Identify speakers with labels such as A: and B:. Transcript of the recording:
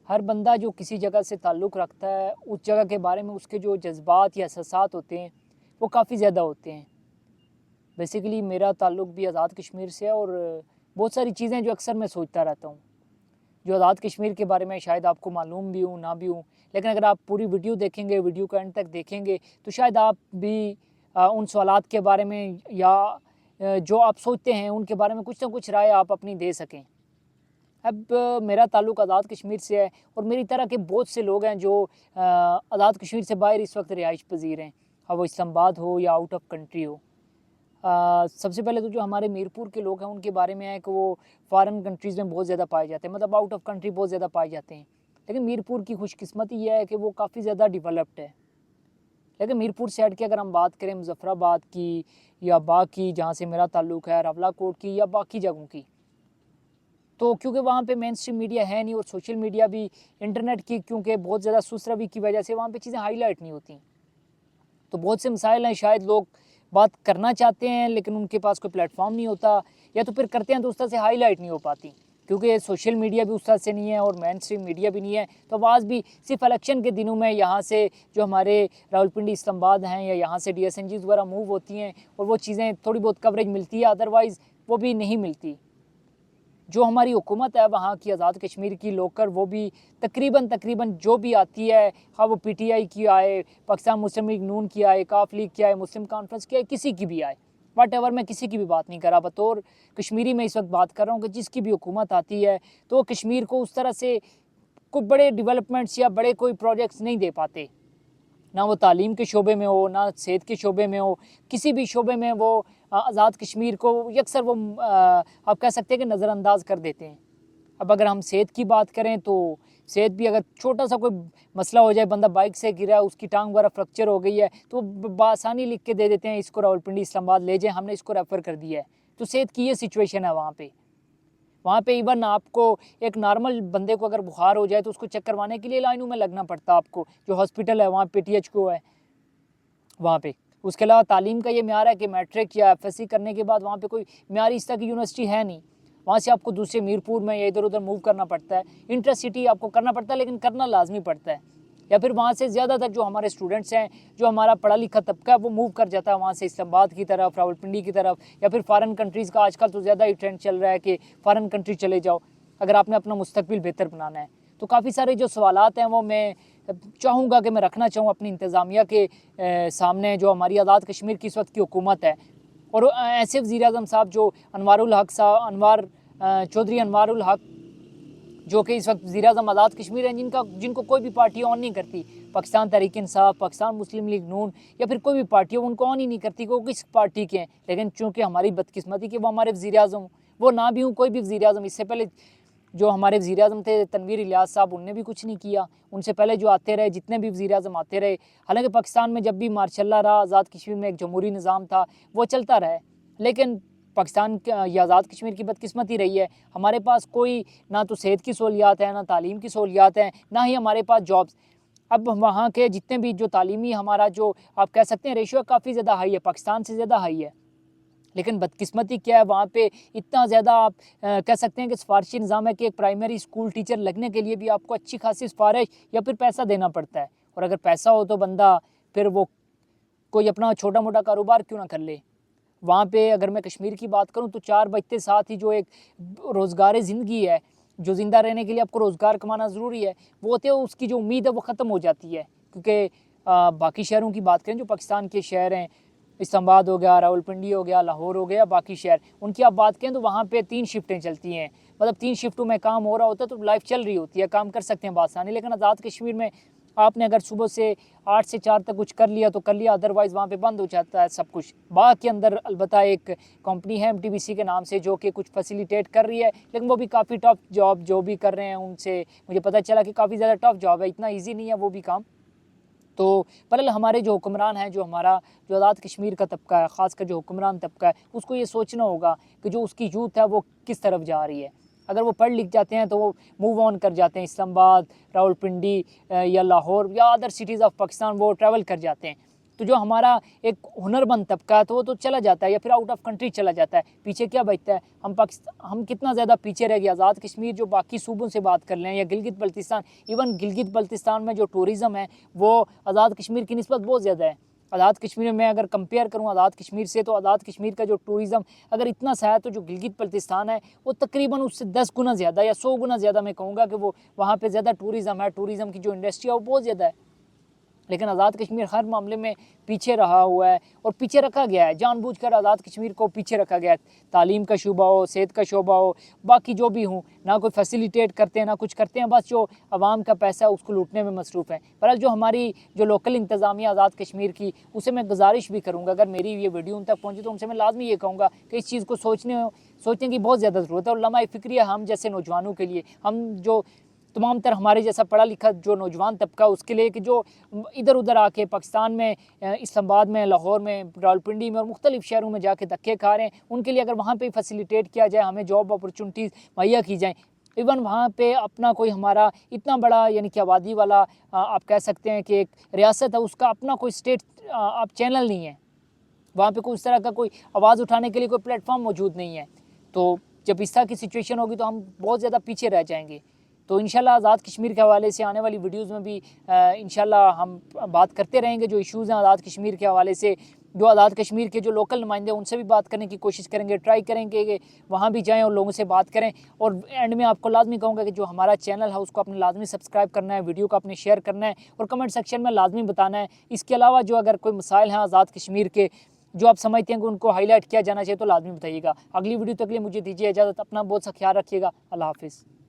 A: ہر بندہ جو کسی جگہ سے تعلق رکھتا ہے اس جگہ کے بارے میں اس کے جو جذبات یا احساسات ہوتے ہیں وہ کافی زیادہ ہوتے ہیں. بیسیکلی میرا تعلق بھی آزاد کشمیر سے ہے اور بہت ساری چیزیں جو اکثر میں سوچتا رہتا ہوں جو آزاد کشمیر کے بارے میں شاید آپ کو معلوم بھی ہوں نہ بھی ہوں، لیکن اگر آپ پوری ویڈیو دیکھیں گے، ویڈیو کا اینڈ تک دیکھیں گے تو شاید آپ بھی ان سوالات کے بارے میں یا جو آپ سوچتے ہیں ان کے بارے میں کچھ نہ کچھ رائے آپ اپنی دے سکیں. اب میرا تعلق آزاد کشمیر سے ہے اور میری طرح کے بہت سے لوگ ہیں جو آزاد کشمیر سے باہر اس وقت رہائش پذیر ہیں، وہ اسلام آباد ہو یا آؤٹ آف کنٹری ہو. سب سے پہلے تو جو ہمارے میرپور کے لوگ ہیں ان کے بارے میں ہے کہ وہ فارن کنٹریز میں بہت زیادہ پائے جاتے ہیں، مطلب آؤٹ آف کنٹری بہت زیادہ پائے جاتے ہیں. لیکن میرپور کی خوش قسمتی یہ ہے کہ وہ کافی زیادہ ڈیولپڈ ہے. لیکن میرپور سائڈ کی اگر ہم بات کریں مظفر آباد کی یا باقی جہاں سے میرا تعلق ہے راولہ کوٹ کی یا باقی جگہوں کی، تو کیونکہ وہاں پہ مین اسٹریم میڈیا ہے نہیں اور سوشل میڈیا بھی انٹرنیٹ کی کیونکہ بہت زیادہ سست روی کی وجہ سے وہاں پہ چیزیں ہائی لائٹ نہیں ہوتی. تو بہت سے مسائل ہیں، شاید لوگ بات کرنا چاہتے ہیں لیکن ان کے پاس کوئی پلیٹ فارم نہیں ہوتا، یا تو پھر کرتے ہیں تو اس طرح سے ہائی لائٹ نہیں ہو پاتی کیونکہ سوشل میڈیا بھی اس طرح سے نہیں ہے اور مین اسٹریم میڈیا بھی نہیں ہے. تو آواز بھی صرف الیکشن کے دنوں میں یہاں سے جو ہمارے راولپنڈی اسلام آباد ہیں یا یہاں سے ڈی ایس این جیز وغیرہ موو ہوتی ہیں اور وہ چیزیں تھوڑی بہت کوریج ملتی ہے، ادروائز وہ بھی نہیں ملتی. جو ہماری حکومت ہے وہاں کی آزاد کشمیر کی لوکر وہ بھی تقریباً جو بھی آتی ہے، خواہ وہ پی ٹی آئی کی آئے، پاکستان مسلم لیگ نون کی آئے، کاف لیگ کی آئے، مسلم کانفرنس کی آئے، کسی کی بھی آئے، واٹ ایور، میں کسی کی بھی بات نہیں کر رہا، بطور کشمیری میں اس وقت بات کر رہا ہوں کہ جس کی بھی حکومت آتی ہے تو وہ کشمیر کو اس طرح سے کوئی بڑے ڈیولپمنٹس یا بڑے کوئی پروجیکٹس نہیں دے پاتے، نہ وہ تعلیم کے شعبے میں ہو، نہ صحت کے شعبے میں ہو، کسی بھی شعبے میں وہ آزاد کشمیر کو یکسر وہ آپ کہہ سکتے ہیں کہ نظر انداز کر دیتے ہیں. اب اگر ہم صحت کی بات کریں تو صحت بھی اگر چھوٹا سا کوئی مسئلہ ہو جائے، بندہ بائک سے گرا ہے، اس کی ٹانگ وغیرہ فریکچر ہو گئی ہے تو بآسانی لکھ کے دے دیتے ہیں اس کو راولپنڈی اسلام آباد لے جائیں، ہم نے اس کو ریفر کر دیا ہے. تو صحت کی یہ سچویشن ہے وہاں پہ ایون آپ کو ایک نارمل بندے کو اگر بخار ہو جائے تو اس کو چیک کروانے کے لیے لائنوں میں لگنا پڑتا آپ کو، جو ہاسپٹل ہے وہاں پہ ٹی ایچ کو ہے وہاں پہ. اس کے علاوہ تعلیم کا یہ معیار ہے کہ میٹرک یا ایف ایس سی کرنے کے بعد وہاں پہ کوئی معیاری اس طرح کی یونیورسٹی ہے نہیں، وہاں سے آپ کو دوسرے میرپور میں یا ادھر ادھر موو کرنا پڑتا ہے، انٹر سٹی آپ کو کرنا پڑتا ہے لیکن کرنا لازمی پڑتا ہے. یا پھر وہاں سے زیادہ تر جو ہمارے اسٹوڈنٹس ہیں، جو ہمارا پڑھا لکھا طبقہ ہے وہ موو کر جاتا ہے وہاں سے اسلام آباد کی طرف، راولپنڈی کی طرف، یا پھر فارن کنٹریز کا آج کل تو زیادہ ہی ٹرینڈ چل رہا ہے کہ فارن کنٹری چلے جاؤ اگر آپ نے اپنا مستقبل بہتر بنانا ہے. تو کافی سارے جو سوالات ہیں وہ میں چاہوں گا کہ میں رکھنا چاہوں اپنی انتظامیہ کے سامنے، جو ہماری آزاد کشمیر کی اس وقت کی حکومت ہے، اور ایسے وزیر اعظم صاحب جو چودھری انوار الحق جو کہ اس وقت وزیر اعظم آزاد کشمیر ہیں، جن کو کوئی بھی پارٹی آن نہیں کرتی، پاکستان تحریک انصاف، پاکستان مسلم لیگ نون یا پھر کوئی بھی پارٹی ہو ان کو آن ہی نہیں کرتی کہ وہ کس پارٹی کے ہیں. لیکن چونکہ ہماری بدقسمتی کہ وہ ہمارے وزیر اعظم، وہ نہ بھی ہوں کوئی بھی وزیر اعظم، اس سے پہلے جو ہمارے وزیر اعظم تھے تنویر الیاس صاحب، ان نے بھی کچھ نہیں کیا، ان سے پہلے جو آتے رہے جتنے بھی وزیر اعظم آتے رہے، حالانکہ پاکستان میں جب بھی ماشاء اللہ رہا، آزاد کشمیر میں ایک جمہوری نظام تھا وہ چلتا رہا ہے، لیکن پاکستان یا آزاد کشمیر کی بدقسمتی رہی ہے ہمارے پاس کوئی نہ تو صحت کی سہولیات ہیں، نہ تعلیم کی سہولیات ہیں، نہ ہی ہمارے پاس جابس. اب وہاں کے جتنے بھی جو تعلیمی ہمارا جو آپ کہہ سکتے ہیں ریشو کافی زیادہ ہائی ہے، پاکستان سے زیادہ ہائی ہے، لیکن بدقسمتی کیا ہے وہاں پہ اتنا زیادہ آپ کہہ سکتے ہیں کہ سفارشی نظام ہے کہ ایک پرائمری اسکول ٹیچر لگنے کے لیے بھی آپ کو اچھی خاصی سفارش یا پھر پیسہ دینا پڑتا ہے، اور اگر پیسہ ہو تو بندہ پھر وہ کوئی اپنا چھوٹا موٹا کاروبار کیوں نہ کر لے. وہاں پہ اگر میں کشمیر کی بات کروں تو 4 بجتے ساتھ ہی جو ایک روزگار زندگی ہے، جو زندہ رہنے کے لیے آپ کو روزگار کمانا ضروری ہے، وہ ہوتے ہیں اس کی جو امید ہے وہ ختم ہو جاتی ہے. کیونکہ باقی شہروں کی بات کریں جو پاکستان کے شہر ہیں، اسلام آباد ہو گیا، راولپنڈی ہو گیا، لاہور ہو گیا، باقی شہر، ان کی آپ بات کریں تو وہاں پہ 3 شفٹیں چلتی ہیں، مطلب 3 شفٹوں میں کام ہو رہا ہوتا ہے تو لائف چل رہی ہوتی ہے، کام کر سکتے ہیں بآسانی. لیکن آزاد کشمیر میں آپ نے اگر صبح سے 8 سے 4 تک کچھ کر لیا تو کر لیا، ادروائز وہاں پہ بند ہو جاتا ہے سب کچھ. باغ کے اندر البتہ ایک کمپنی ہے MTBC کے نام سے جو کہ کچھ فیسیلیٹیٹ کر رہی ہے، لیکن وہ بھی کافی ٹف جاب جو بھی کر رہے ہیں ان سے مجھے پتہ چلا کہ کافی زیادہ ٹف جاب ہے، اتنا ایزی نہیں ہے وہ بھی کام. تو پہلے ہمارے جو حکمران ہیں، جو آزاد کشمیر کا طبقہ ہے، خاص کر جو حکمران طبقہ ہے، اس کو یہ سوچنا ہوگا کہ جو اس کی یوتھ ہے وہ کس طرف جا رہی ہے. اگر وہ پڑھ لکھ جاتے ہیں تو وہ موو آن کر جاتے ہیں، اسلام آباد، راولپنڈی یا لاہور یا ادر سٹیز آف پاکستان وہ ٹریول کر جاتے ہیں. تو جو ہمارا ایک ہنرمند طبقہ ہے تو وہ تو چلا جاتا ہے یا پھر آؤٹ آف کنٹری چلا جاتا ہے، پیچھے کیا بچتا ہے؟ ہم کتنا زیادہ پیچھے رہ گئے۔ آزاد کشمیر جو باقی صوبوں سے بات کر لیں یا گلگت بلتستان، ایون گلگت بلتستان میں جو ٹورزم ہے وہ آزاد کشمیر کی نسبت بہت زیادہ ہے۔ آزاد کشمیر میں اگر کمپیئر کروں آزاد کشمیر سے، تو آزاد کشمیر کا جو ٹورزم اگر اتنا سا ہے تو جو گلگت بلتستان ہے وہ تقریباً اس سے 10 گنا زیادہ یا 100 گنا زیادہ میں کہوں گا کہ وہ وہاں پہ زیادہ ٹورزم ہے، ٹورزم کی جو انڈسٹری ہے وہ بہت زیادہ ہے۔ لیکن آزاد کشمیر ہر معاملے میں پیچھے رہا ہوا ہے اور پیچھے رکھا گیا ہے، جان بوجھ کر آزاد کشمیر کو پیچھے رکھا گیا ہے۔ تعلیم کا شعبہ ہو، صحت کا شعبہ ہو، باقی جو بھی ہوں، نہ کوئی فیسیلیٹیٹ کرتے ہیں نہ کچھ کرتے ہیں، بس جو عوام کا پیسہ ہے اس کو لوٹنے میں مصروف ہیں۔ بہرحال جو ہماری جو لوکل انتظامیہ آزاد کشمیر کی، اسے میں گزارش بھی کروں گا، اگر میری یہ ویڈیو ان تک پہنچے تو ان سے میں لازمی یہ کہوں گا کہ اس چیز کو سوچنے کی بہت زیادہ ضرورت ہے۔ اور لمحہ فکریہ ہم جیسے نوجوانوں کے لیے، ہم جو تمام تر ہمارے جیسا پڑھا لکھا جو نوجوان طبقہ اس کے لیے، کہ جو ادھر ادھر آ کے پاکستان میں اسلام آباد میں، لاہور میں، راولپنڈی میں اور مختلف شہروں میں جا کے دھکے کھا رہے ہیں، ان کے لیے اگر وہاں پہ فیسیلیٹیٹ کیا جائے، ہمیں جاب اپرچونٹیز مہیا کی جائیں، ایون وہاں پہ اپنا کوئی ہمارا اتنا بڑا یعنی کہ آبادی والا آپ کہہ سکتے ہیں کہ ایک ریاست ہے، اس کا اپنا کوئی اسٹیٹ آپ چینل نہیں ہے، وہاں پہ کوئی اس طرح کا کوئی آواز اٹھانے کے لیے کوئی پلیٹ فارم موجود نہیں ہے، تو جب اس طرح کی سچویشن ہوگی تو ہم بہت زیادہ پیچھے رہ جائیں گے۔ تو انشاءاللہ آزاد کشمیر کے حوالے سے آنے والی ویڈیوز میں بھی انشاءاللہ ہم بات کرتے رہیں گے، جو ایشوز ہیں آزاد کشمیر کے حوالے سے، جو آزاد کشمیر کے جو لوکل نمائندے ہیں ان سے بھی بات کرنے کی کوشش کریں گے، ٹرائی کریں گے کہ وہاں بھی جائیں اور لوگوں سے بات کریں۔ اور اینڈ میں آپ کو لازمی کہوں گا کہ جو ہمارا چینل ہے اس کو اپنے لازمی سبسکرائب کرنا ہے، ویڈیو کو اپنے شیئر کرنا ہے اور کمنٹ سیکشن میں لازمی بتانا ہے۔ اس کے علاوہ جو اگر کوئی مسائل ہیں آزاد کشمیر کے جو آپ سمجھتے ہیں کہ ان کو ہائی لائٹ کیا جانا چاہیے تو لازمی بتائیے گا۔ اگلی ویڈیو تک لیے مجھے دیجیے اجازت، اپنا بہت سا خیال رکھیے گا، اللہ حافظ۔